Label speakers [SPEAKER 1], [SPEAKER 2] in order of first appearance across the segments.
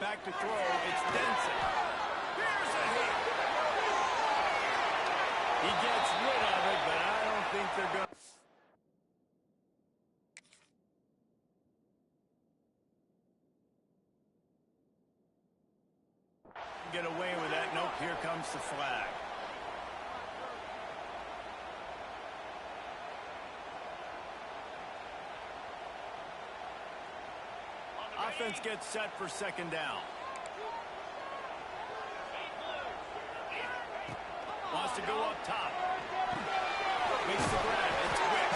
[SPEAKER 1] back to throw. It's Denson. Here's a hit. He gets rid of it, but I don't think they're going to. Get away with that. Nope, here comes the flag. Offense gets set for second down. Wants to go up top. Makes the grab. It's quick.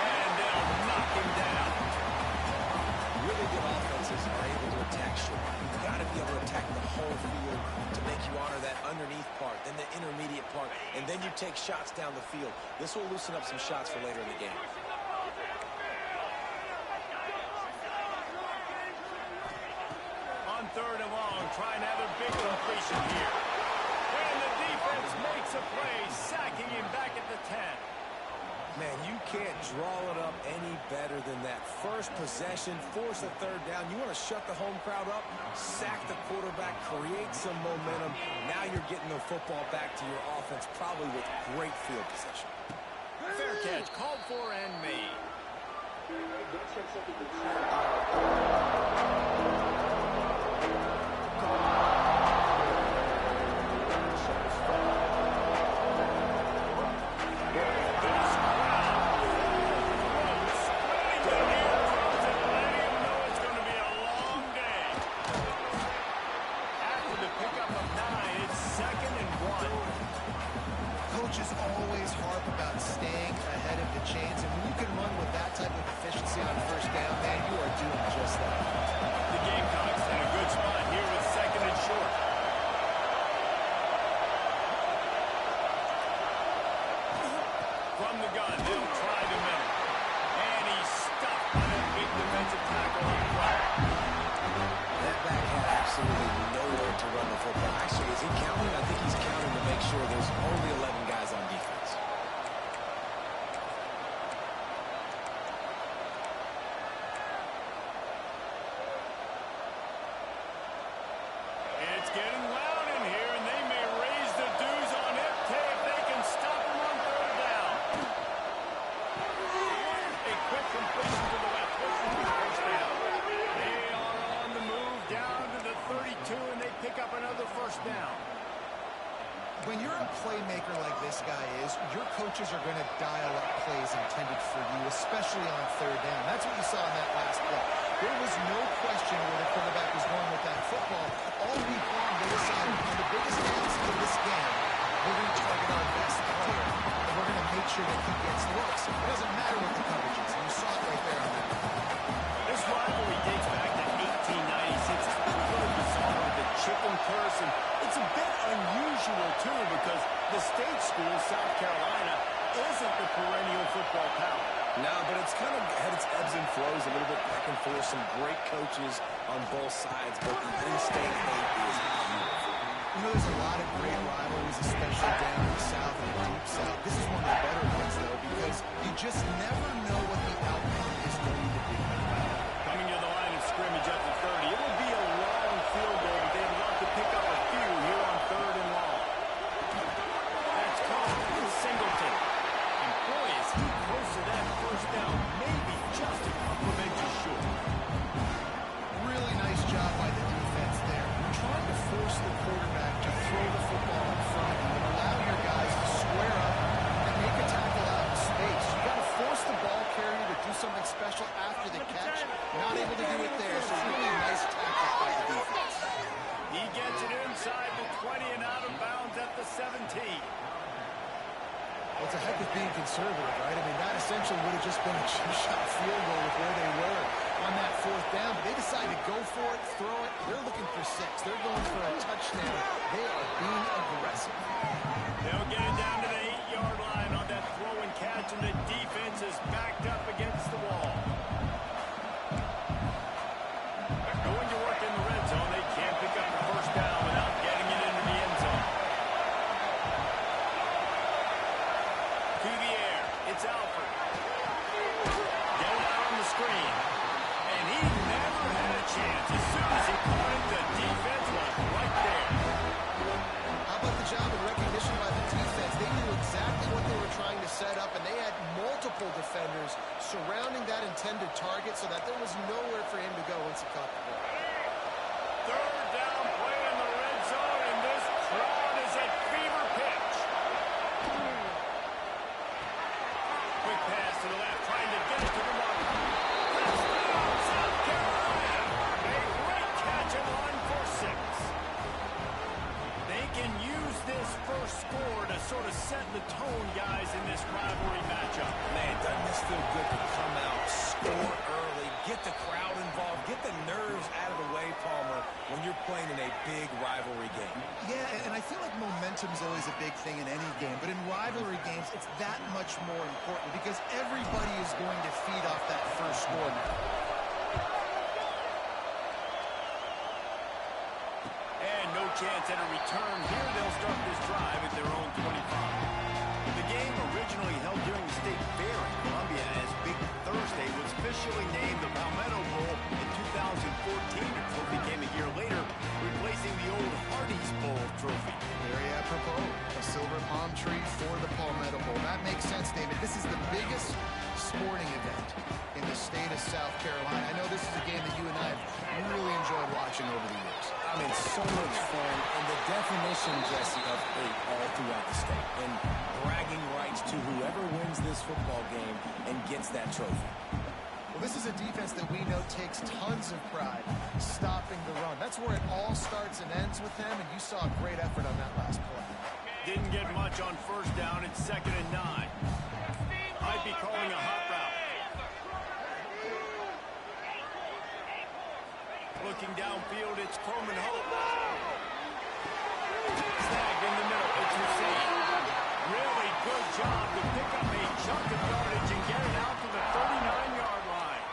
[SPEAKER 1] And they'll knock him down.
[SPEAKER 2] Really good offenses are able to attack short. You've got to be able to attack the whole field to make you honor that underneath part, then the intermediate part, and then you take shots down the field. This will loosen up some shots for later in the game.
[SPEAKER 1] On third and long, trying to have a big completion here. And the defense makes a play, sacking him back at the 10.
[SPEAKER 2] Man, you can't draw it up any better than that. First possession, force a third down. You want to shut the home crowd up, sack the quarterback, create some momentum. Now you're getting the football back to your offense, probably with great field possession.
[SPEAKER 1] Fair catch, called for and made.
[SPEAKER 3] Coaches always harp about staying ahead of the chains, and when you can run with that type of efficiency on first down, man, you are doing just that.
[SPEAKER 1] The Gamecocks in a good spot here with second and short. From the gun, they'll try the middle. And he's stuck by that big defensive tackle on the right.
[SPEAKER 2] That back had absolutely nowhere to run the football. Actually, is he counting? I think he's counting to make sure there's only 11 guys on defense.
[SPEAKER 1] It's getting loud in here, and they may raise the dues on it if they can stop him on third down. A quick completion to the left. First down. They are on the move down to the 32, and they pick up another first down.
[SPEAKER 3] When you're a playmaker like this guy is, your coaches are going to dial up plays intended for you, especially on third down. That's what you saw in that last play. There was no question where the quarterback was going with that football. All week long, they decided on the biggest dance of this game, we're going to target our best player, and we're going to make sure that he gets looks. It doesn't matter what the coverage is, and you saw it right there on that.
[SPEAKER 1] This rivalry dates back to 1896. It's been really bizarre with the chicken curse, and it's a bit unusual, too, because the state school, South Carolina, isn't the perennial football power.
[SPEAKER 2] No, but it's kind of had its ebbs and flows, a little bit back and forth, some great coaches on both sides, but the in-state hate is beautiful.
[SPEAKER 3] You know, there's a lot of great rivalries, especially down in the South and the Deep South. This is one of the better ones, though, because you just never know what the outcome is going to be.
[SPEAKER 1] Coming to the line of scrimmage at the 30. It will be a long field goal, but they'd love to pick up a few here on third and long. That's caught for Singleton. And boy, is he close to that first down. Maybe just a couple of inches short.
[SPEAKER 3] Really nice job by the defense there. You're trying to force the quarterback to throw the football in front of you and allow your guys to square up and make a tackle out in space. You got to force the ball carrier to do something special after the catch. Not able to do it there, so really nice tackle by the defense.
[SPEAKER 1] He gets it inside the 20 and out of bounds at the 17.
[SPEAKER 3] Well, it's a heck of being conservative, right? I mean, that essentially would have just been a two-shot field goal with where they were on that fourth down. But they decided to go for it, throw it. They're looking for 6. They're going for a touchdown. They are being aggressive.
[SPEAKER 1] They'll get it down to the 8-yard line on that throw and catch, and the defense is backed up against the wall. They're going to work in the red zone. They can't pick up the first down without getting it into the end zone. To the air, it's Alford. Get it out on the screen. And he never had a chance. As soon as he caught it,
[SPEAKER 2] playing in a big rivalry game.
[SPEAKER 3] Yeah, and I feel like momentum's always a big thing in any game, but in rivalry games, it's that much more important because everybody is going to feed off that first score now.
[SPEAKER 1] And no chance at a return here. They'll start this drive at their own 25. The game, originally held during the state fair in Columbia as Big Thursday, was officially named the Palmetto Bowl in 2014. The trophy came a year later, replacing the old Hardee's Bowl trophy.
[SPEAKER 3] Very apropos, a silver palm tree for the Palmetto Bowl. That makes sense, David. This is the biggest sporting event in the state of South Carolina. I know this is a game that you and I have really enjoyed watching over the years.
[SPEAKER 2] I mean, so much fun, and the definition, Jesse, of hate all throughout the state. And bragging rights to whoever wins this football game and gets that trophy.
[SPEAKER 3] Well, this is a defense that we know takes tons of pride stopping the run. That's where it all starts and ends with them, and you saw a great effort on that last play.
[SPEAKER 1] Didn't get much on first down. It's 2nd and 9. Might be calling a hot route. Looking downfield, it's Coleman Hope. Snagged in the middle. It's Hussein. Really good job to pick up a chunk of yardage and get it out to the 39-yard line.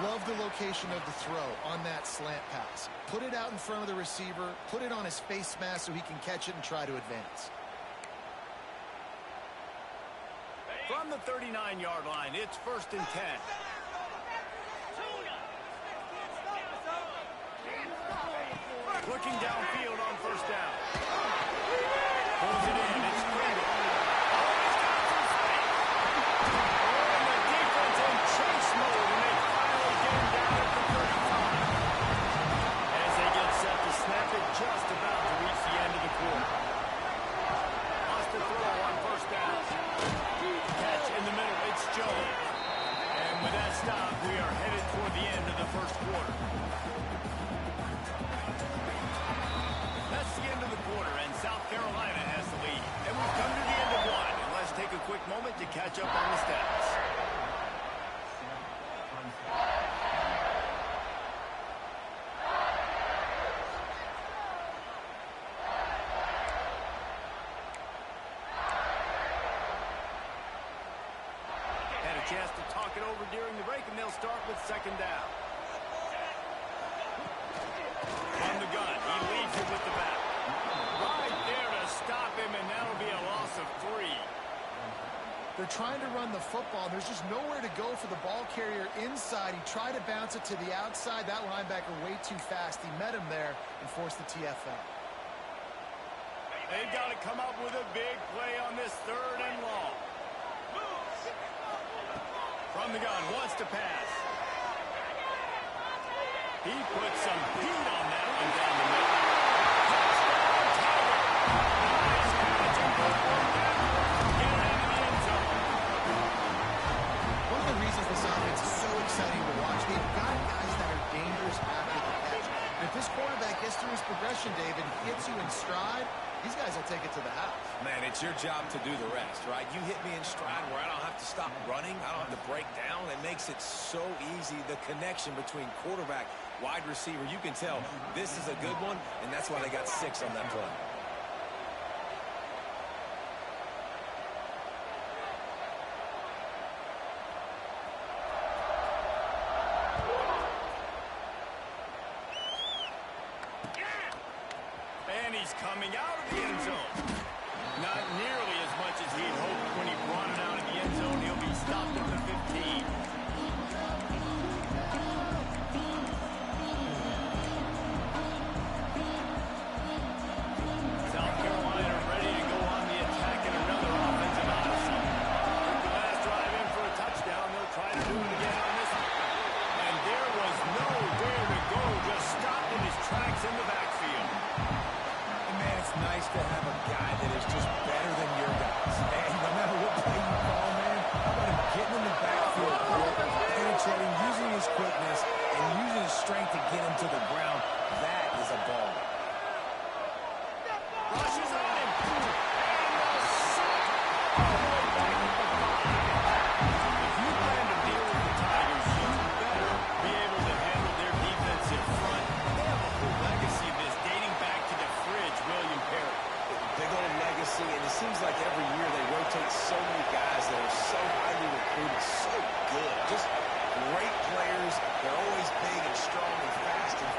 [SPEAKER 3] Love the location of the throw on that slant pass. Put it out in front of the receiver, put it on his face mask so he can catch it and try to advance.
[SPEAKER 1] From the 39-yard line, it's 1st and 10. Looking downfield on first down. Pulls it in. It's Pringle. And the defense in chase mode, and they finally get him down at the 35. As they get set to snap it, just about to reach the end of the quarter. Lost the throw on first down. Catch in the middle. It's Jones. And with that stop, we are headed toward the end of the first quarter. That's the end of the quarter, and South Carolina has the lead. And we've come to the end of one. And let's take a quick moment to catch up on the stats. Had a chance to talk it over during the break, and they'll start with 2nd down. On the gun, he leads it with the back. Right there to stop him, and that'll be a loss of 3.
[SPEAKER 3] They're trying to run the football. There's just nowhere to go for the ball carrier inside. He tried to bounce it to the outside. That linebacker way too fast. He met him there and forced the TFL.
[SPEAKER 1] They've got to come up with a big play on this 3rd and long. From the gun, wants to pass. He put some heat on that one down the middle. Touchdown, Tiger! Nice catch and good work there. Get it into the end zone.
[SPEAKER 3] One of the reasons this offense is so exciting to watch, they've got guys that are dangerous after the catch. And if this quarterback gets through his progression, David, hits you in stride, these guys will take it to the house.
[SPEAKER 2] Man, it's your job to do the rest, right? You hit me in stride where I don't have to stop running. I don't have to break down. It makes it so easy. The connection between quarterback, wide receiver, you can tell this is a good one, and that's why they got 6 on that play.
[SPEAKER 1] And he's coming out of the end zone. Not nearly as much as he'd hoped when he brought it out of the end zone. He'll be stopped at the 15. South Carolina ready to go on the attack in another offensive odyssey. Took the last drive in for a touchdown. They'll try to do it again on this one. And there was nowhere to go. Just stopped in his tracks in the backfield.
[SPEAKER 2] Man, it's nice to have a guy that is just better than your guys. And no matter what play you call, man, how about him getting in the backfield, penetrating, using his quickness, and using his strength to get him to the ground. That is a ball.
[SPEAKER 1] Rushes on him. And a sack. All the way back at the 5. If you plan to deal with the Tigers, you better be able to handle their defensive front. They have a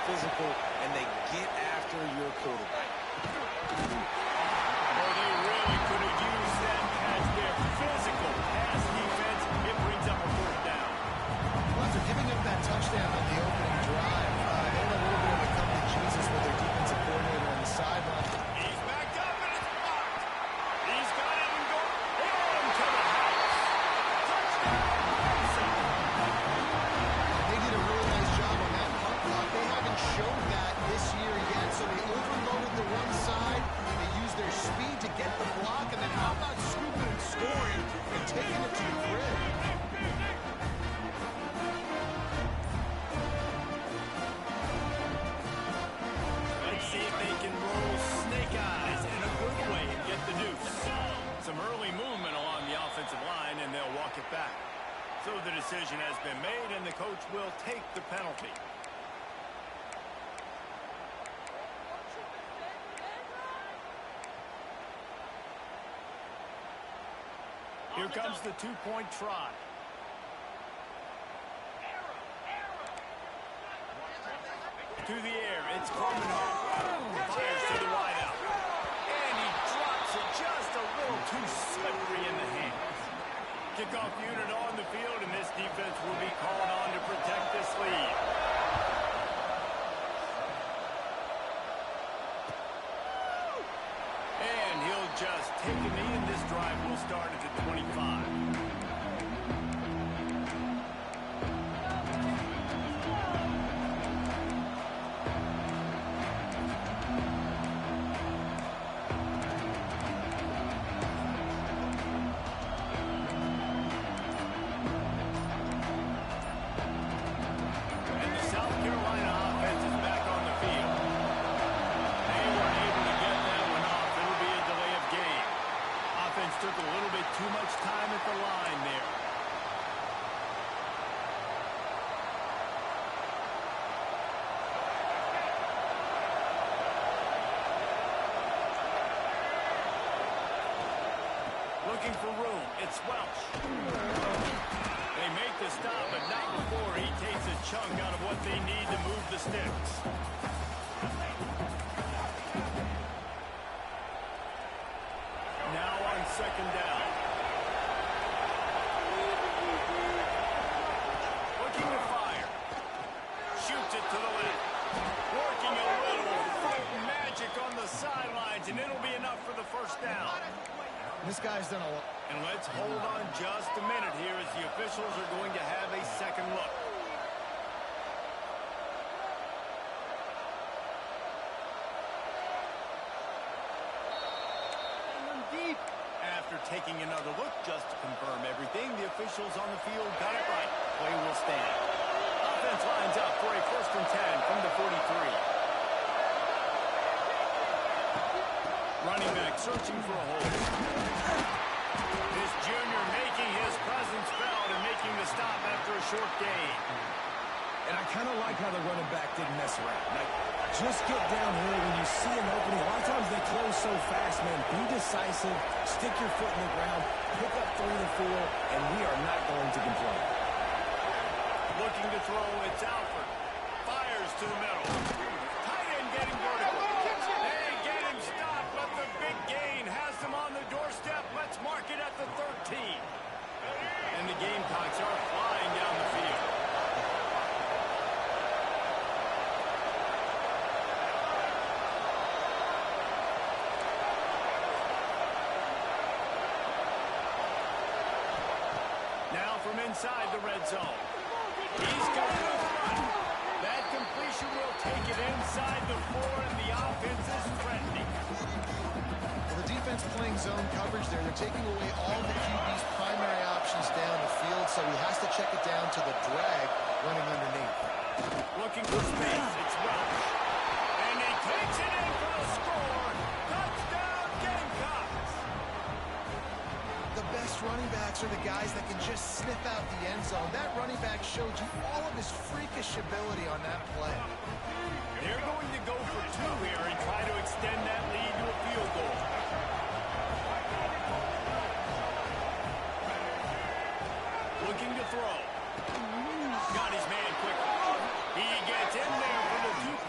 [SPEAKER 2] physical, and they get after your quarterback.
[SPEAKER 1] Well, they really could have used that pass there. Physical pass defense. It brings up a fourth down.
[SPEAKER 3] Well, after giving up that touchdown on the opening drive, they had a little bit of a come to Jesus with their defensive coordinator on the sideline.
[SPEAKER 1] He's backed up and it's blocked. He's got it and going into the house. Touchdown, Clemson.
[SPEAKER 3] They did a really nice job on that punt block. They haven't showed that this year yet, so they overloaded the one side. They used their speed to get the block, and then how about scooping and scoring and taking it to the grid?
[SPEAKER 1] Let's see if they can roll snake eyes in a good way and get the deuce. Some early movement along the offensive line, and they'll walk it back. So the decision has been made, and the coach will take the penalty. Here comes the two-point try. To the air, it's Coleman home. Fires to the wideout. And he drops it just a little too slippery in the hands. Kickoff unit on the field, and this defense will be called on to protect this lead. And he'll just take a knee, and this drive will start at the 25. Took a little bit too much time at the line there. Looking for room. It's Welch. They make the stop, but not before he takes a chunk out of what they need to move the sticks. Now on second down. Looking to fire. Shoots it to the left. Working a little foot magic on the sidelines, and it'll be enough for the first down.
[SPEAKER 3] This guy's done a lot.
[SPEAKER 1] And let's hold on just a minute here as the officials are going to have a second look. After taking another look just to confirm everything, the officials on the field got it right. Play will stand. Offense lines up for a 1st and 10 from the 43. Running back searching for a hole. This junior making his presence felt and making the stop after a short gain.
[SPEAKER 2] And I kind of like how the running back didn't mess around. Like, just get down here when you see an opening. A lot of times they close so fast, man. Be decisive, stick your foot in the ground, pick up 3 to 4, and we are not going to complain.
[SPEAKER 1] Looking to throw, it's Alford. Fires to the middle. Tight end getting vertical. They get him stopped, but the big gain has them on the doorstep. Let's mark it at the 13. And the Gamecocks are flying down the field. Now from inside the red zone. He's going to front. That completion will take it inside the 4, and the offense is threatening.
[SPEAKER 3] Well, the defense playing zone coverage there. They're taking away all the QB's primary options down the field, so he has to check it down to the drag running underneath.
[SPEAKER 1] Looking for space. It's Welch. And he takes it in for the score. Touchdown, Gamecocks.
[SPEAKER 3] The best running backs are the guys that can just sniff out the end zone. That running back showed you all of his freakish ability on that play.
[SPEAKER 1] They're going to go for 2 here and try to extend that lead to a field goal. Looking to throw. Got his man quickly. He gets in there for the 2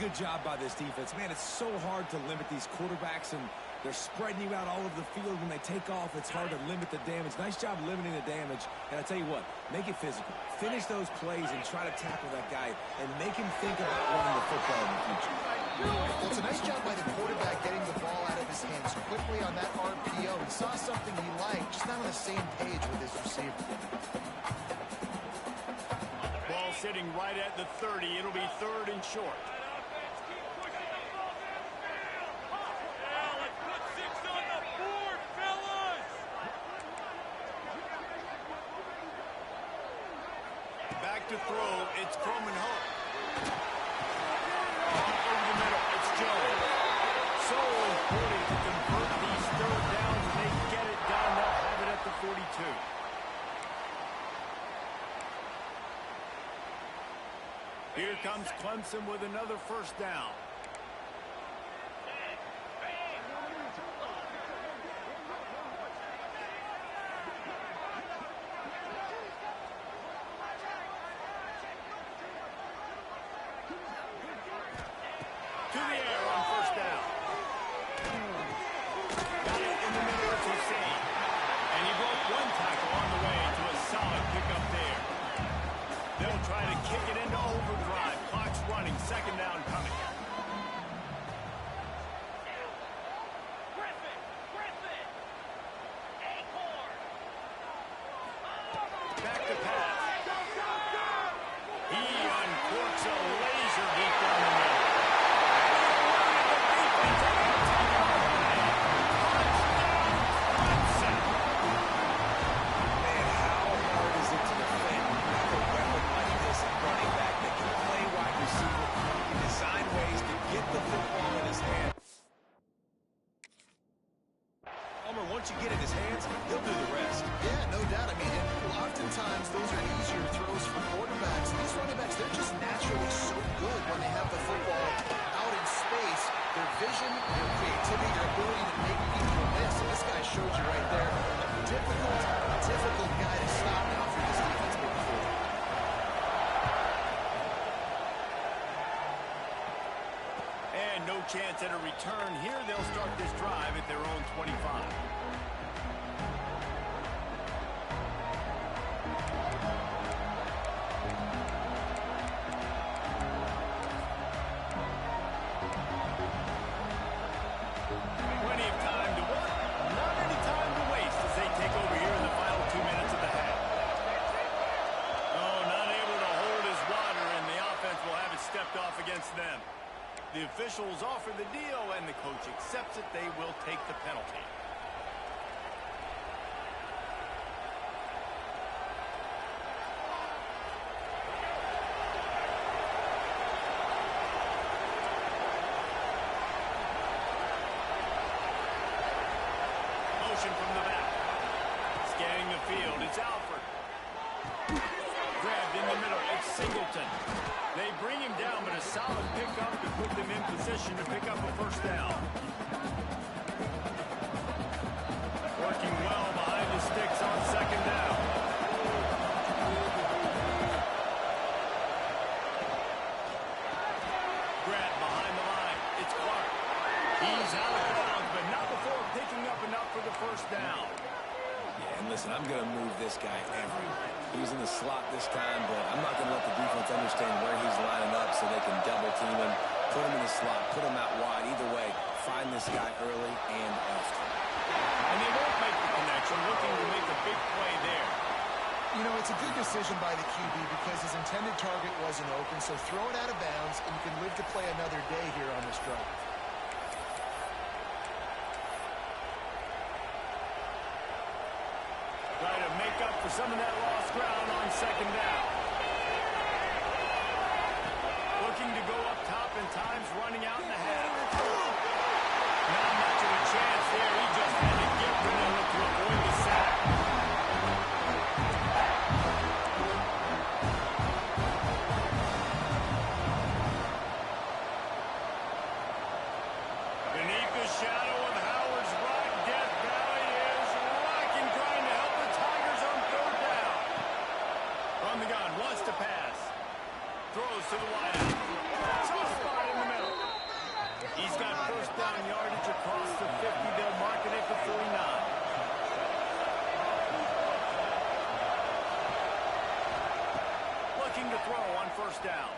[SPEAKER 2] good job by this defense. Man, it's so hard to limit these quarterbacks, and they're spreading you out all over the field. When they take off, it's hard to limit the damage. Nice job limiting the damage. And I tell you what, make it physical. Finish those plays and try to tackle that guy and make him think about running the football in the future.
[SPEAKER 3] Well, it's a nice job by the quarterback getting the ball out of his hands quickly on that RPO. He saw something he liked, just not on the same page with his receiver.
[SPEAKER 1] Ball sitting right at the 30. It'll be 3rd and short. Back to throw. It's Coleman Hope. Over the middle. It's Jones. So important to convert these 3rd downs, and they get it done. They'll have it at the 42. Here comes Clemson with another 1st down. To the air on 1st down. Got it in the middle of Hussein. And he broke 1 tackle on the way to a solid pickup there. They'll try to kick it into overdrive. Clock's running. 2nd down coming. Back to pass. He uncorks a laser deep down the middle.
[SPEAKER 2] Man, how hard is it to defend with a weapon like this at running back that can play wide receiver, can design ways to get the football in his hand? Once you get in his hands, he'll do the rest.
[SPEAKER 3] Yeah, no doubt. I mean, and oftentimes those are easier throws for quarterbacks. These running backs, they're just naturally so good when they have the football out in space. Their vision, their creativity, their ability to make people miss. And this guy showed you right there. A difficult guy to stop now for this defense moving forward.
[SPEAKER 1] And no chance at a return here. They'll start this drive at their own 25. Plenty of time to work. Not any time to waste as they take over here in the final 2 minutes of the half. Oh, not able to hold his water, and the offense will have it stepped off against them. The officials offer the deal, and the coach accepts it. They will take the penalty. Motion from the back. Scanning the field. It's Alford. Grabbed in the middle. It's Singleton. They bring him down, but a solid pickup to put them in position to pick up a 1st down. Working well behind the sticks on 2nd down. Grant behind the line. It's Clark. He's out of bounds, but not before picking up enough for the 1st down.
[SPEAKER 2] Yeah, and listen, I'm going to move this guy everywhere. He's in the slot this time, but I'm not going to let the defense understand where he's lining up so they can double team him, put him in the slot, put him out wide. Either way, find this guy early and often.
[SPEAKER 1] And they won't make the connection, looking to make a big play there.
[SPEAKER 3] You know, it's a good decision by the QB because his intended target wasn't open, so throw it out of bounds, and you can live to play another day here on this drive.
[SPEAKER 1] Try to make up for some of that lost ground on 2nd down. Looking to go up top, and time's running out in the half. Not much of a chance there. He just had to get rid of it to avoid the sack. Beneath the shadow of Howard's rock, Death Valley is rocking, trying to help the Tigers on 3rd down. From the gun, wants to pass. Throws to the wideout. Tough spot in the middle. He's got first down yardage across the 50. They'll mark it at the 49. Looking to throw on first down.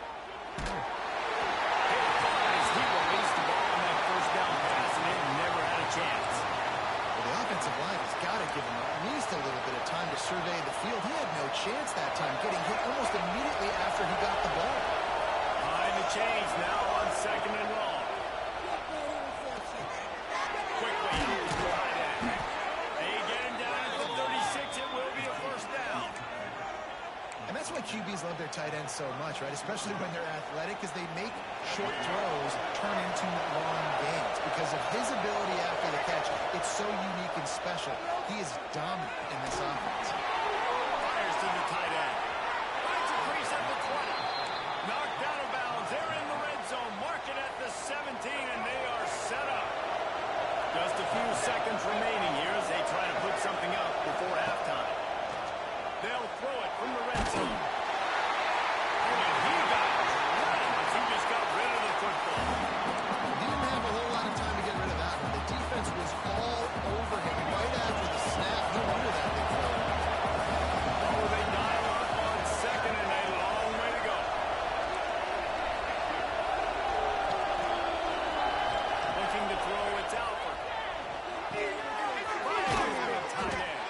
[SPEAKER 1] As he released the ball on that first down pass, and it never had a chance.
[SPEAKER 3] Well, the offensive line has got to give him at least a little bit of time to survey the field. He had no chance that time, getting hit almost immediately after he got the ball.
[SPEAKER 1] Behind the chains now on second and long. Quickly out to the tight end. They get him down at the 36. It will be a first down.
[SPEAKER 3] And that's why QBs love their tight ends so much, right? Especially when they're athletic, because they make short throws turn into long gains. Because of his ability after the catch, it's so unique and special. He is dominant in this offense.
[SPEAKER 1] Fires to the tight end. Finds a crease at the 20. Knocked out of bounds. They're in the red zone. Mark it at the 17, and they are set up. Just a few seconds remaining here as they try to put something up before halftime. They'll throw it from the red zone. And he got drilled as he just got rid of the football.
[SPEAKER 3] He didn't have a whole lot of time to get rid of that one. The defense was all over him right after the snap. No wonder that big play.
[SPEAKER 1] Oh, they dial up on second and a long way to go. Looking to throw, it's Alford. Fires the tight end.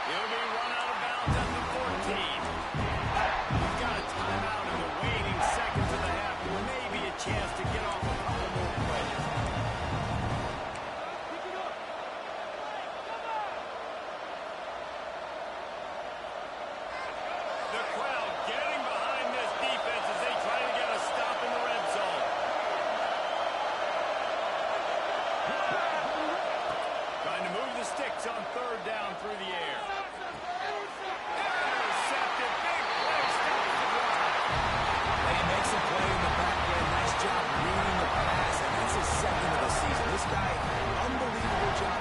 [SPEAKER 1] He'll be run out of bounds at the 14. He's got a timeout in the waning seconds of the half. Maybe a chance to get off a couple more plays. The crowd getting behind this defense as they try to get a stop in the red zone. Trying to move the sticks on third down through the air. Intercepted. Big play. Stops the drive.
[SPEAKER 2] He makes a play in the back end. Nice job reading the pass, and that's his second of the season. This guy, unbelievable job.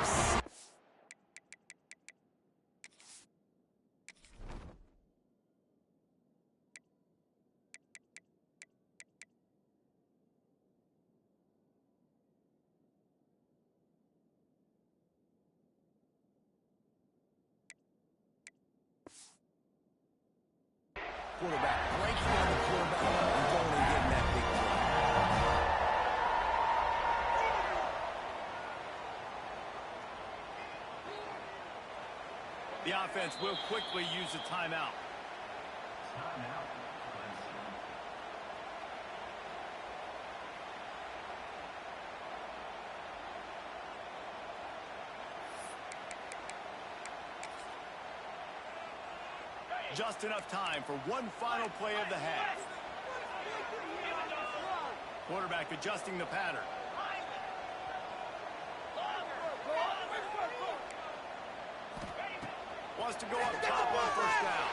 [SPEAKER 2] Quarterback breaking on the quarterback and going and getting that big play.
[SPEAKER 1] The offense will quickly use a timeout. Just enough time for one final play of the half. Quarterback adjusting the pattern. Wants to go up top on first down.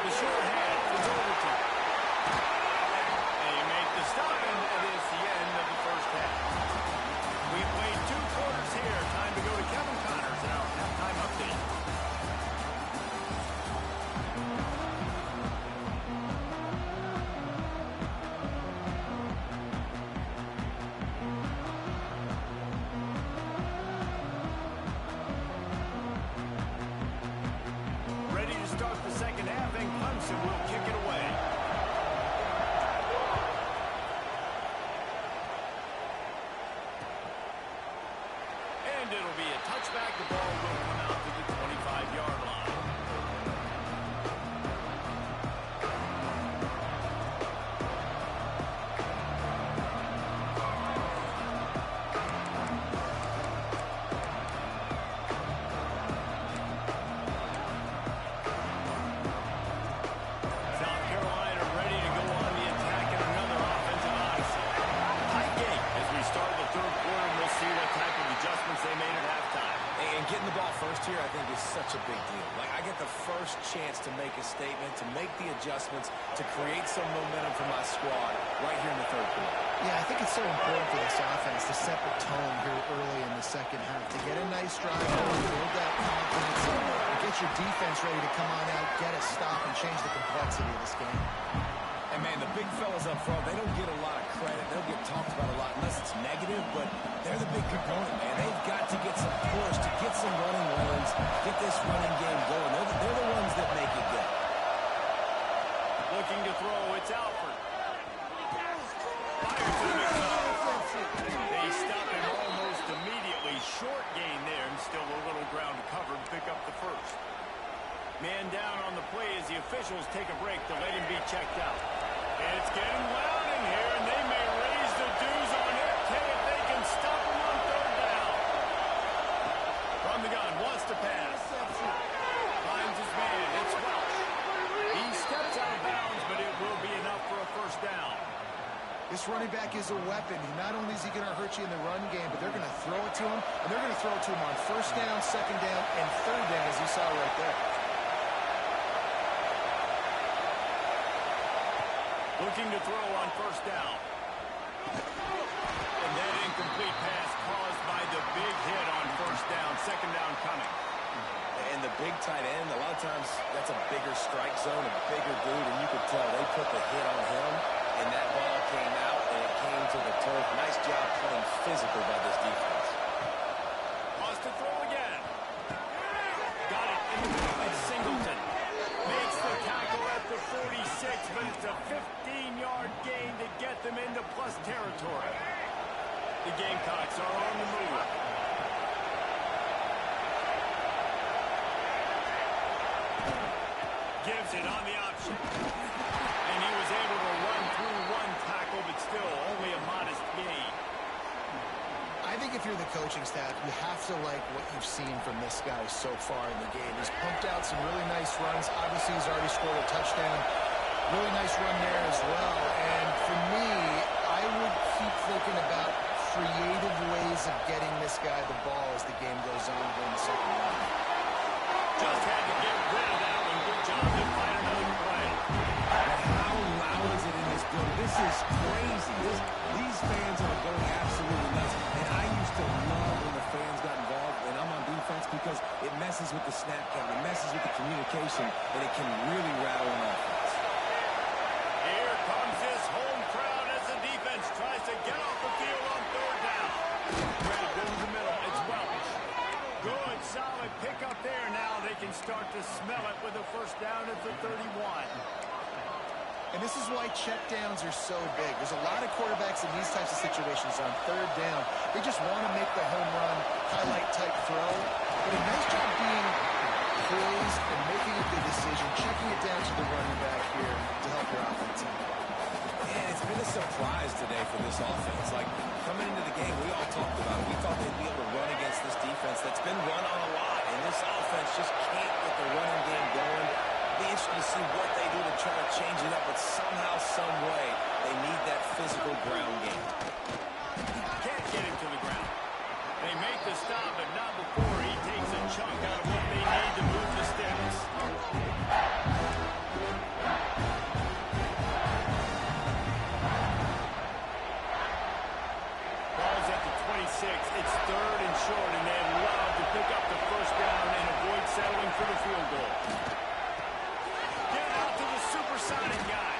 [SPEAKER 1] The short hand is Overton. They make the stop, and that is the end of the first half. We've played 2 quarters here. Time to go to Kevin Connors in our halftime update. Ready to start the second half, and Clemson will kick it away. And it'll be a touchback. The ball will come out to the 25-yard line. South Carolina ready to go on the attack in another offensive odyssey. Tight game as we start the third quarter, and we'll see what type of adjustments they made at halftime.
[SPEAKER 2] And getting the ball first here, I think, is such a big deal. Like, I get the first chance to make a statement, to make the adjustments, to create some momentum for my squad right here in the third quarter.
[SPEAKER 3] Yeah, I think it's so important for this offense to set the tone here early in the second half, to get a nice drive going, build that confidence, and get your defense ready to come on out, get a stop, and change the complexity of this game.
[SPEAKER 2] And, man, the big fellas up front, they don't get a lot of credit. They'll get talked about a lot unless it's negative, but they're the big component, man. They've got to get some push, to get some running lanes, get this running game going. They're the ones that make it go.
[SPEAKER 1] Looking to throw, it's Alford. Fires to the middle. They stop him almost immediately. Short gain there, and still a little ground to cover to pick up the first. Man down on the play as the officials take a break to let him be checked out. It's getting loud in here, and they may raise the dues on it. If they can stop him on third down. From the gun, wants to pass. Finds his man. It's Welch. He steps out of bounds, but it will be enough for a first down.
[SPEAKER 3] This running back is a weapon. Not only is he going to hurt you in the run game, but they're going to throw it to him, and they're going to throw it to him on first down, second down, and third down, as you saw right there.
[SPEAKER 1] Looking to throw on first down. And that incomplete pass caused by the big hit on first down. Second down coming.
[SPEAKER 2] And the big tight end, a lot of times that's a bigger strike zone, a bigger dude, and you could tell they put the hit on him, and that ball came out, and it came to the turf. Nice job playing physical by this defense.
[SPEAKER 1] Wants to throw again. Got it in the middle. It's Singleton. Makes the tackle at the 46, but it's a 15-yard gain to get them into plus territory. The Gamecocks are on the move. Gives it on the option. And he was able to run through one tackle, but still only a modest gain.
[SPEAKER 3] I think if you're the coaching staff, you have to like what you've seen from this guy so far in the game. He's pumped out some really nice runs. Obviously, he's already scored a touchdown. Really nice run there as well. And for me, I would keep thinking about creative ways of getting this guy the ball as the game goes on during the second round.
[SPEAKER 1] Just had to get rid of that one. Good job to find another play.
[SPEAKER 2] How loud is it in this building? This is crazy. These fans are going absolutely nuts. And I used to love when the fans got involved, and I'm on defense, because it messes with the snap count, it messes with the communication, and it can really rattle an offense.
[SPEAKER 1] Here comes this home crowd as the defense tries to get off the field on third down. Ready to go to the middle. It's Welch. Good, solid pickup there. Now they can start to smell it with a first down at the 31.
[SPEAKER 3] And this is why checkdowns are so big. There's a lot of quarterbacks in these types of situations on third down. They just want to make the home run, highlight-type throw. But a nice job being poised and making a good decision, checking it down to the running back here to help your offense out.
[SPEAKER 2] And it's been a surprise today for this offense. Like, coming into the game, we all talked about it. We thought they'd be able to run against this defense that's been run on a lot. And this offense just can't get the running game going. It'll be interesting to see what they do to try to change it up. But somehow, some way, they need that physical ground game.
[SPEAKER 1] Can't get him to the ground. They make the stop, but not before he takes a chunk out of what they need to move the sticks. Ball's at the 26. It's third and short, and they'd love to pick up the first down and avoid settling for the field goal. Get out to the supersonic guy.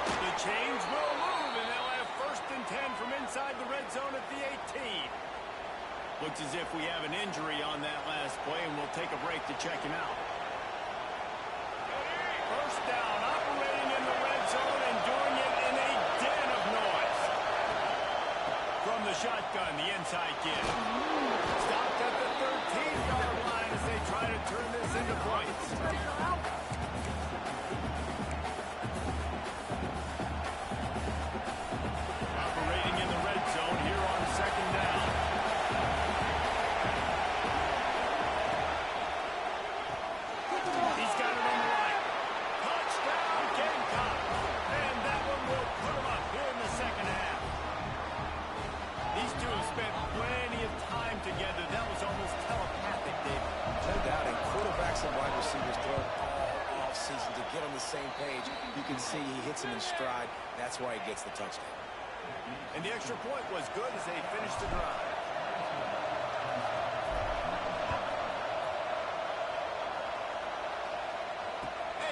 [SPEAKER 1] The chains will move, and they'll have first and 10 from inside the red zone at the 18. Looks as if we have an injury on that last play, and we'll take a break to check him out. First down, operating in the red zone and doing it in a den of noise. From the shotgun, the inside kid. Stopped at the 13-yard line as they try to turn this into points. Operating in the red zone here on second down. He's got it on the right. Touchdown, Gamecock. And that one will put him up here in the second half. These two have spent plenty of time together. That was almost telepathic, David.
[SPEAKER 2] No doubt, and quarterbacks and wide receivers throw all offseason to get on the same page. You can see he hits him in stride. That's why he gets the touchdown.
[SPEAKER 1] And the extra point was good as they finished the drive.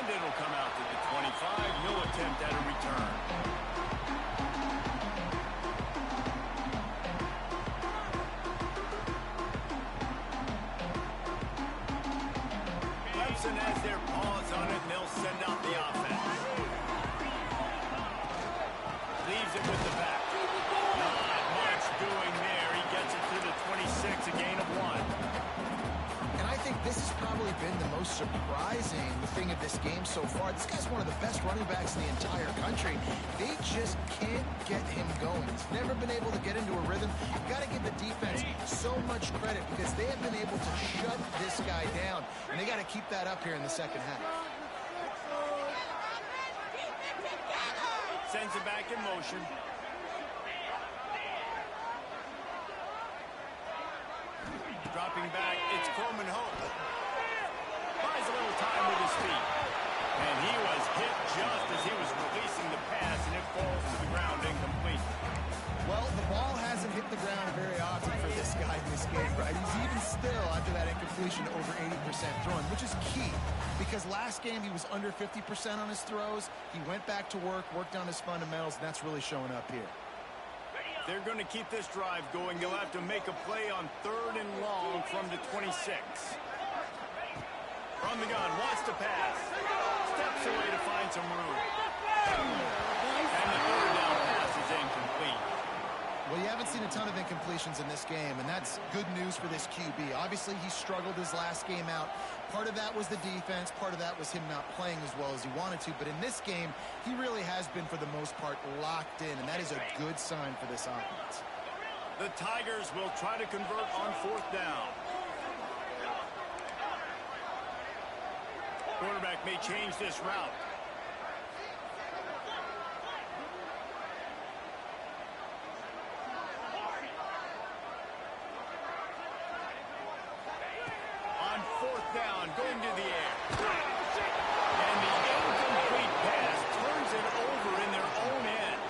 [SPEAKER 1] And it'll come out to the 25. No attempt at a return. Clemson has their paws on it, and they'll send out the offense. Leaves it with the back. Not much doing there. He gets it to the 26, a gain of 1.
[SPEAKER 3] And I think this has probably been the most surprising thing of this game so far. This guy's one of the best running backs in the entire country. They just can't get him going. He's never been able to get into a rhythm. You got to give the defense so much credit because they have been able to shut this guy down. And they got to keep that up here in the second half.
[SPEAKER 1] Sends it back in motion. Dropping back, it's Coleman Hope. Buys a little time with his feet. And he was hit just as he was releasing the pass, and it falls to the ground incomplete.
[SPEAKER 3] Well, the ball hasn't hit the ground very often for this guy in this game, right? He's even still, after that incompletion, over 80% throwing, which is key. Because last game, he was under 50% on his throws. He went back to work, worked on his fundamentals, and that's really showing up here.
[SPEAKER 1] They're going to keep this drive going. They'll have to make a play on 3rd and long from the 26. From the gun, wants to pass. Steps away to find some room. And the 3rd down pass is incomplete.
[SPEAKER 3] Well, you haven't seen a ton of incompletions in this game, and that's good news for this QB. Obviously, he struggled his last game out. Part of that was the defense. Part of that was him not playing as well as he wanted to. But in this game, he really has been, for the most part, locked in, and that is a good sign for this offense.
[SPEAKER 1] The Tigers will try to convert on 4th down. Quarterback may change this route. On 4th down, going to the air. And the incomplete pass turns it over in their own end.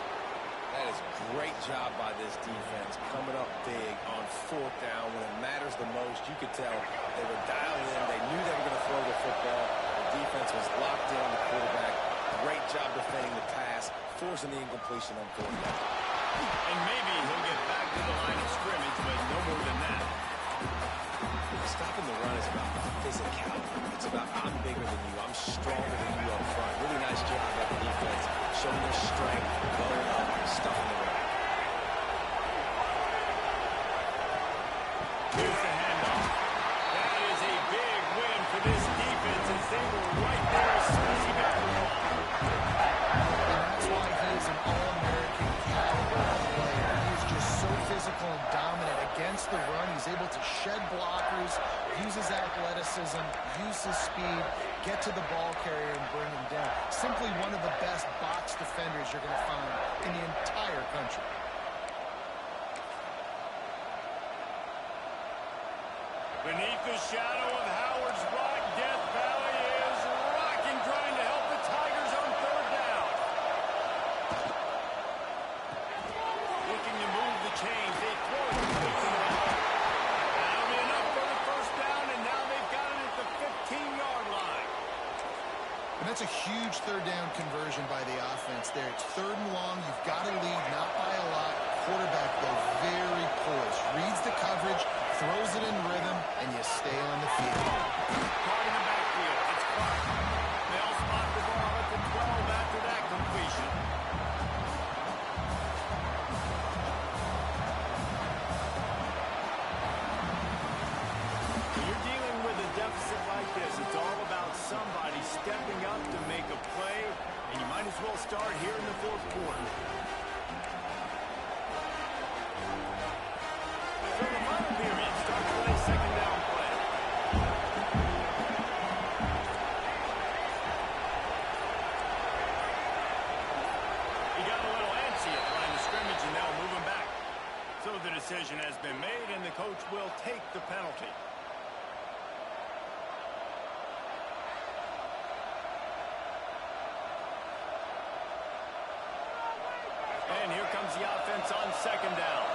[SPEAKER 2] That is a great job by this defense, coming up big on 4th down when it matters the most. You could tell they were dialed in. They knew they were going to throw the football. The defense was locked in on the quarterback. Great job defending the pass, forcing the incompletion on 4th down.
[SPEAKER 1] And maybe he'll get back to the line of scrimmage, but no more than that.
[SPEAKER 2] Stopping the run is about physicality. It's about I'm bigger than you. I'm stronger than you up front. Really nice job by the defense, showing their strength, going up, stuffing the run.
[SPEAKER 1] Here's the handoff. That is a big win for this defense as they were right there as soon as he got the ball.
[SPEAKER 3] And that's why he is an All-American caliber player. He is just so physical and dominant against the run. He's able to shed blockers, use his athleticism, use his speed, get to the ball carrier and bring him down. Simply one of the best box defenders you're going to find in the entire country.
[SPEAKER 1] Beneath the shadow of Howard's Rock, Death Valley is rocking, trying to help the Tigers on 3rd down. Looking to move the chains. They throw it completely down. That'll be enough for the 1st down, and now they've got it at the 15-yard line.
[SPEAKER 3] And that's a huge 3rd down conversion by the offense there. It's 3rd and long. You've got to lead, not by a lot. Quarterback, though, very poised. Reads the coverage, throws it in rhythm, and you stay on the field.
[SPEAKER 1] Caught in the backfield. It's Clark. They'll spot the ball at the 12 after that completion. When you're dealing with a deficit like this, it's all about somebody stepping up to make a play, and you might as well start here in the 4th quarter. So the final period starts with a 2nd down play. He got a little antsy at the line of scrimmage, and they'll move him back. So the decision has been made, and the coach will take the penalty. And here comes the offense on 2nd down.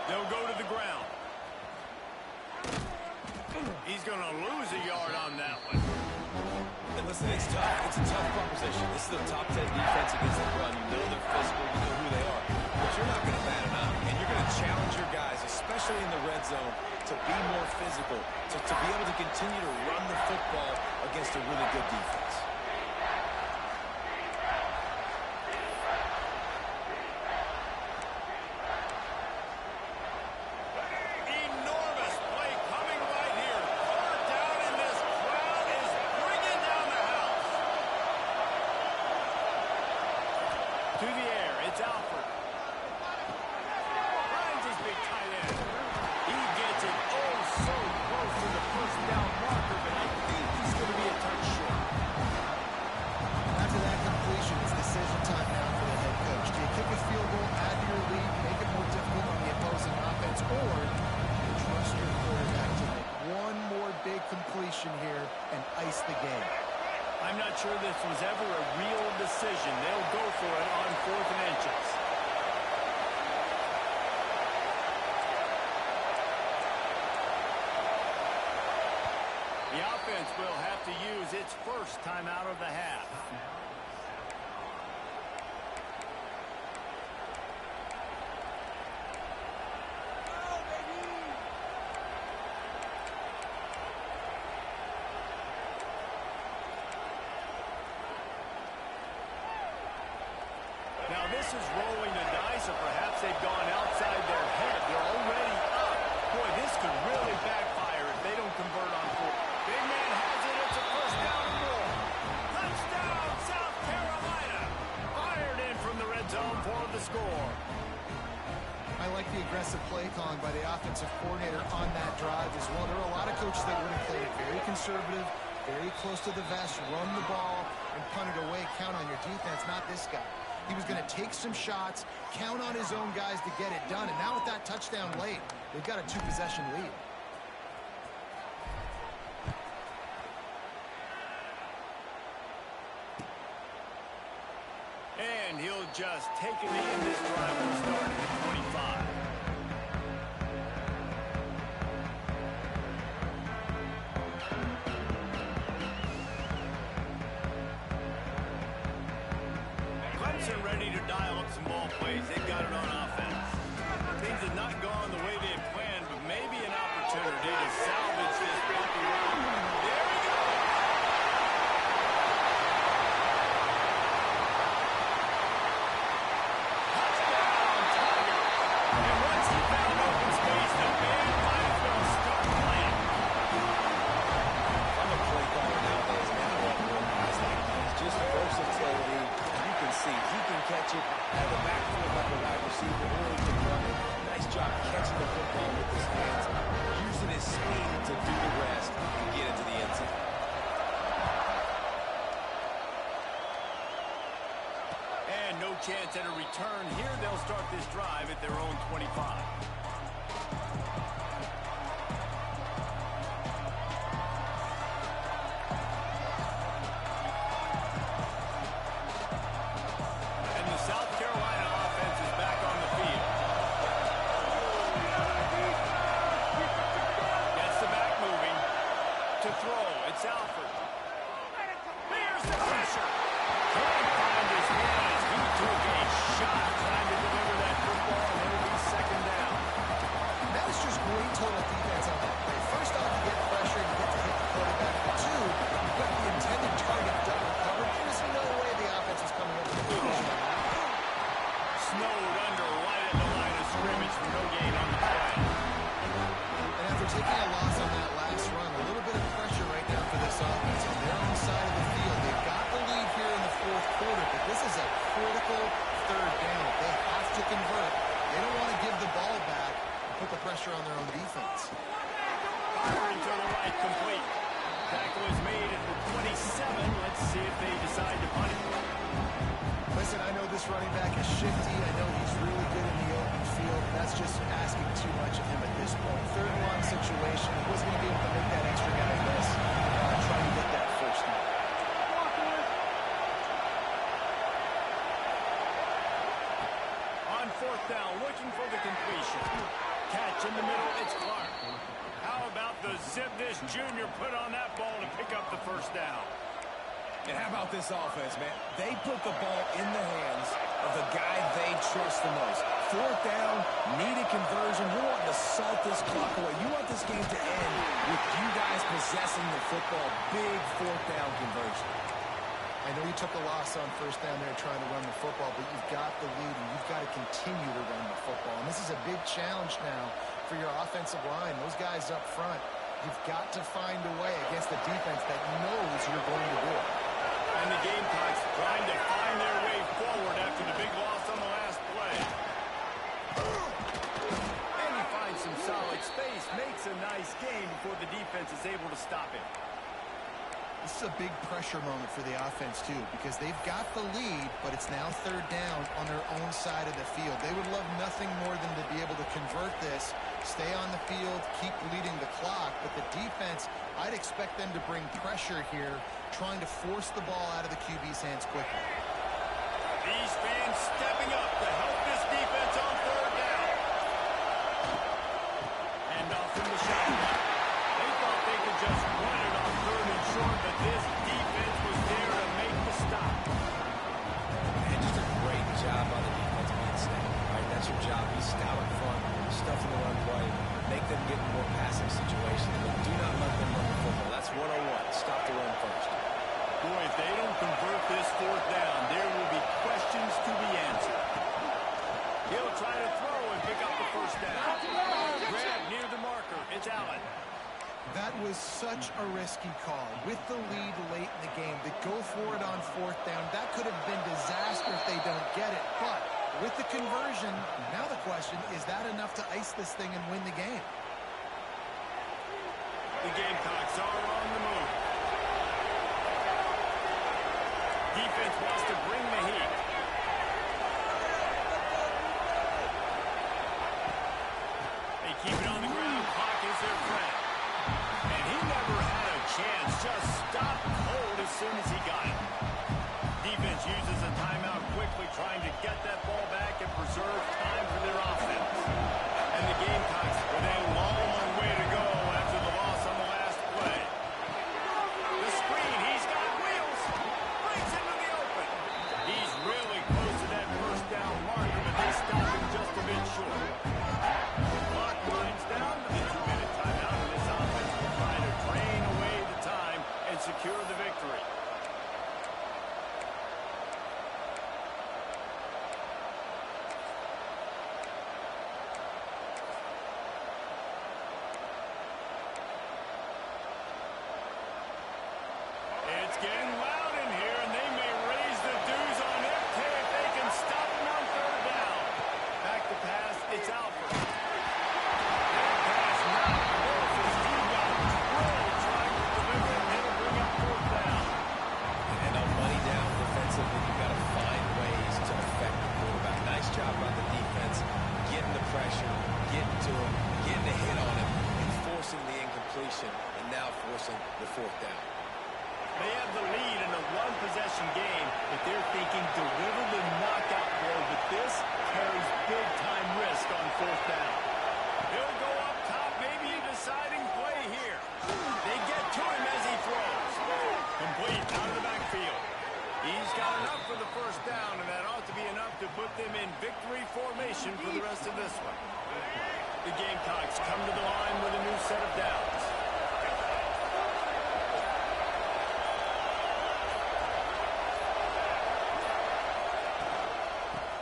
[SPEAKER 1] They'll go to the ground. He's going to lose a yard on that one.
[SPEAKER 2] Listen, it's tough. It's a tough proposition. This is a top 10 defense against the run. You know they're physical. You know who they are. But you're not going to man enough. And you're going to challenge your guys, especially in the red zone, to be more physical, to be able to continue to run the football against a really good defense.
[SPEAKER 1] Enormous play coming right here. Far down, and this crowd is bringing down the house. To the air, it's Alford. Finds his big tight end. He gets it oh so close to the first down marker, but I think he's going to be a touch short.
[SPEAKER 3] After that completion, it's decision time now for the head coach. Do you kick a field goal, add to your lead, make it more difficult on the opposing offense, or do you trust your quarterback to make one more big completion here and ice the game?
[SPEAKER 1] I'm not sure this was ever a real decision. They'll go for it on 4th and inches. The offense will have to use its first timeout of the half. Now this is rolling the dice, or perhaps they've gone outside their head. They're already up. Boy, this could really backfire if they don't convert on 4th. Big man has it. It's a first down and more. Touchdown, South Carolina. Fired in from the red zone for the score.
[SPEAKER 3] I like the aggressive play calling by the offensive coordinator on that drive as well. There are a lot of coaches that would have played it very conservative, very close to the vest, run the ball, and punt it away. Count on your defense, not this guy. He was going to take some shots, count on his own guys to get it done. And now with that touchdown late, they've got a 2-possession lead.
[SPEAKER 1] And he'll just take it in. This drive will start at 25. Clemson ready to dial up some ball plays. They've got it on offense. Things have not gone the way they had planned, but maybe an opportunity to salvage this bumpy ride. There he goes! Touchdown, Tiger! And once he found open space, the band might as well start playing.
[SPEAKER 2] I'm a play caller nowadays, man. I love more guys like that. Just versatility. You can see he can catch it out of the backfield like a wide receiver, or he can run it. Nice job catching the football with his hands, using his speed to do the rest and get into the end zone.
[SPEAKER 1] And no chance at a return here. They'll start this drive at their own 25. And the South Carolina offense is back on the field. Gets the back moving. To throw, it's Alford. Here's the pressure. Can't find his man as he took a shot trying to deliver that football, and it'll be second down.
[SPEAKER 3] That was just great total defense on that play. First off, you get pressure, you get to hit the quarterback. But two, you got the intended target double covered. There was no way the offense was coming up with a conclusion.
[SPEAKER 1] Snowed under right at the line of scrimmage for no gain on the play.
[SPEAKER 3] And after taking a loss on that last run, a little bit of pressure right now for this offense on their own side of the field. They've got the lead here in the 4th quarter, but this is a critical 3rd down. They have to convert. They don't want to give the ball back and put the pressure on their own defense.
[SPEAKER 1] Firing to the right, complete. Tackle is made at the 27. Let's see if they decide to punt it.
[SPEAKER 3] Listen, I know this running back is shifty. I know he's really good in the open field. That's just asking too much of him at this point. 3rd and long situation. He wasn't going to be able to make that extra guy miss. Trying to get that first down.
[SPEAKER 1] On 4th down, looking for the completion. Catch in the middle, it's Clark. How about the zip this junior put on that ball to pick up the first down?
[SPEAKER 2] And how about this offense, man? They put the ball in the hands of the guy they trust the most. Fourth down, need a conversion. You want to salt this clock away. You want this game to end with you guys possessing the football. Big fourth down conversion.
[SPEAKER 3] I know you took a loss on first down there trying to run the football, but you've got the lead, and you've got to continue to run the football. And this is a big challenge now for your offensive line. Those guys up front, you've got to find a way against the defense that knows you're going to do it.
[SPEAKER 1] And the Gamecocks trying to find their way forward after the big loss on the last play. And he finds some solid space, makes a nice gain before the defense is able to stop him.
[SPEAKER 3] This is a big pressure moment for the offense, too, because they've got the lead, but it's now third down on their own side of the field. They would love nothing more than to be able to convert this, stay on the field, keep leading the clock, but the defense, I'd expect them to bring pressure here, trying to force the ball out of the QB's hands quickly.
[SPEAKER 1] These fans stepping up to help this defense on third down. And off from the shotgun. They thought they could just run it on third and short, but this defense was there to make the stop.
[SPEAKER 2] And just a great job on the defense being stout. Right? That's your job. Be stout up front, stuff in the run play, make them get in more passing situations, but do not let them run the football. That's 101. Stop the run first.
[SPEAKER 1] Boy, if they don't convert this fourth down, there will be questions to be answered. He'll try to throw and pick up the first down. Grab near the marker. It's Allen.
[SPEAKER 3] That was such a risky call. With the lead late in the game, to go for it on fourth down, that could have been disaster if they don't get it. But with the conversion, now the question, is that enough to ice this thing and win the game?
[SPEAKER 1] The Gamecocks are on the move. Defense wants to bring the heat. They keep it on the ground. Clock is their friend. And he never had a chance. Just stopped cold as soon as he got it. Defense uses a timeout quickly, trying to get that ball back and preserve time for their offense. And the Gamecocks with a long way to go after the loss on the last play. The screen, he's got wheels. Breaks into the open. He's really close to that first down marker, but they stop him just a bit short. Clock winds down to the 2-minute timeout, and this offense will try to drain away the time and secure the victory. It's getting loud in here, and they may raise the dues on FK if they can stop him on third down. Back to pass, it's Alford. That pass not close as he got drilled trying to deliver it, and it'll bring up fourth down.
[SPEAKER 2] And on money down defensively, you've got to find ways to affect the quarterback. Nice job by the defense, getting the pressure, getting to him, getting a hit on him, and forcing the incompletion, and now forcing the fourth down.
[SPEAKER 1] They have the lead in a one-possession game, but they're thinking deliver the knockout blow, but this carries big-time risk on fourth down. He'll go up top, maybe a deciding play here. They get to him as he throws. Complete out of the backfield. He's got enough for the first down, and that ought to be enough to put them in victory formation for the rest of this one. The Gamecocks come to the line with a new set of downs.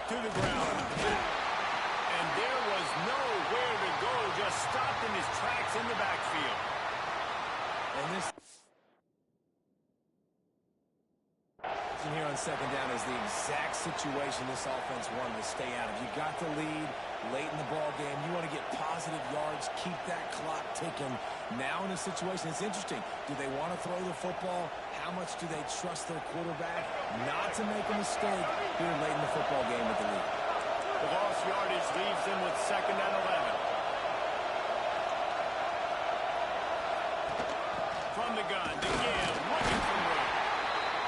[SPEAKER 1] To the ground. And there was nowhere to go, just stopped in his tracks in the backfield.
[SPEAKER 2] And this here on second down is the exact situation this offense wanted to stay out of. You got the lead late in the ball game. You want to get positive yards, keep that clock ticking. Now in a situation, it's interesting. Do they want to throw the football? How much do they trust their quarterback not to make a mistake here late in the football game with the lead?
[SPEAKER 1] The lost yardage leaves them with 2nd and 11. From the gun, to Gill, looking for room.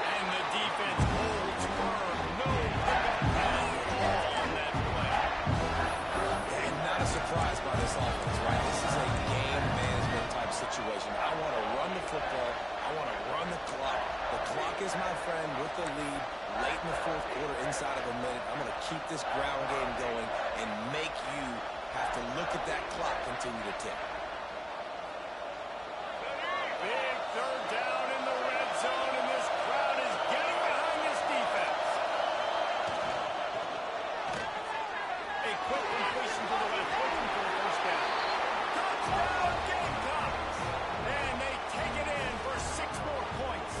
[SPEAKER 1] And the defense holds firm. No pickup pass on that play.
[SPEAKER 2] And not a surprise by this offense, right? This is a game management type situation. I want to run the football. I want to run the clock. The clock is is, my friend, with the lead late in the fourth quarter, inside of a minute, I'm going to keep this ground game going and make you have to look at that clock continue to tick.
[SPEAKER 1] Big third down in the red zone, and this crowd is getting behind this defense. A quick completion to the left, looking for the first down. Touchdown, Gamecocks! And they take it in for 6 more points.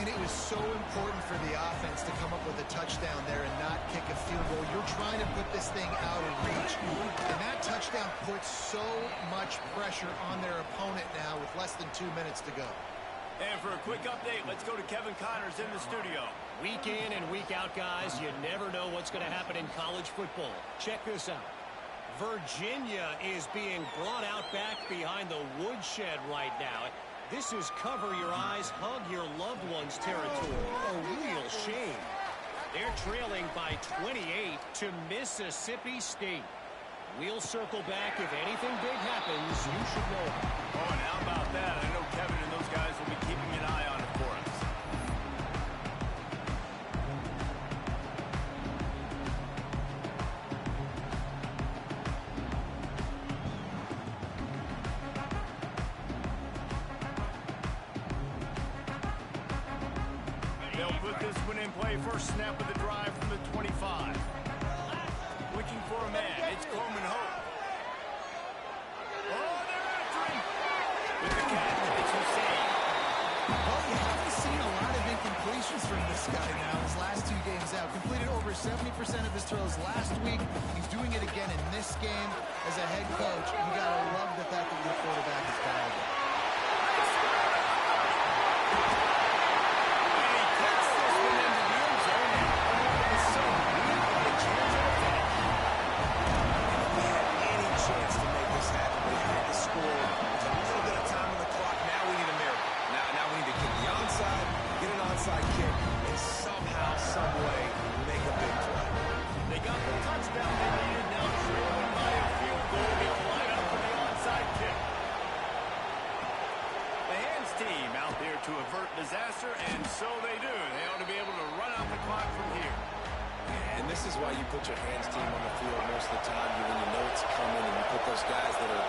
[SPEAKER 3] And it was so important for the offense to come up with a touchdown there and not kick a field goal. You're trying to put this thing out of reach. And that touchdown puts so much pressure on their opponent now with less than 2 minutes to go.
[SPEAKER 1] And for a quick update, let's go to Kevin Connors in the studio.
[SPEAKER 4] Week in and week out, guys, you never know what's going to happen in college football. Check this out. Virginia is being brought out back behind the woodshed right now. This is cover your eyes, hug your loved ones territory. A real shame. They're trailing by 28 to Mississippi State. We'll circle back. If anything big happens, you should know.
[SPEAKER 1] Oh, and how about that? I know Kevin and those guys will be keeping an eye on it for us. They'll put this one in play. First snap of the drive from the 25. Looking for a man. It's Coleman Hope. Oh, they're after him. With the catch, it's Hussein.
[SPEAKER 3] Well, you haven't seen a lot of incompletions from this guy now his last 2 games out. Completed over 70% of his throws last week. He's doing it again in this game. As a head coach, you got to love the fact that your quarterback is valuable.
[SPEAKER 2] Onside kick and somehow, some way, make a big play.
[SPEAKER 1] They got the touchdown they needed. Now trailing by a field goal. He'll line up for the onside kick. The hands team out there to avert disaster, and so they do. They ought to be able to run out the clock from here.
[SPEAKER 2] And this is why you put your hands team on the field most of the time. When you know it's coming, and you put those guys that are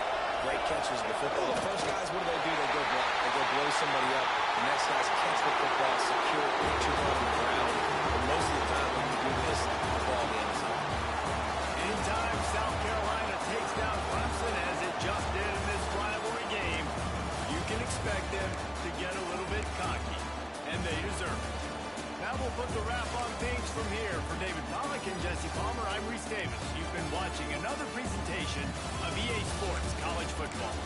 [SPEAKER 2] great catchers of the football. The first guys, what do? They go block. They go blow somebody up. The next guys catch the football, secure it, put you on the ground. And most of the time when you do this, the ball game is up.
[SPEAKER 1] Anytime South Carolina takes down Clemson, as it just did in this rivalry game, you can expect them to get a little bit cocky. And they deserve it. Now we'll put the wrap on things from here. For David Pollack and Jesse Palmer, I'm Reese Davis. You've been watching another presentation of EA Sports College Football.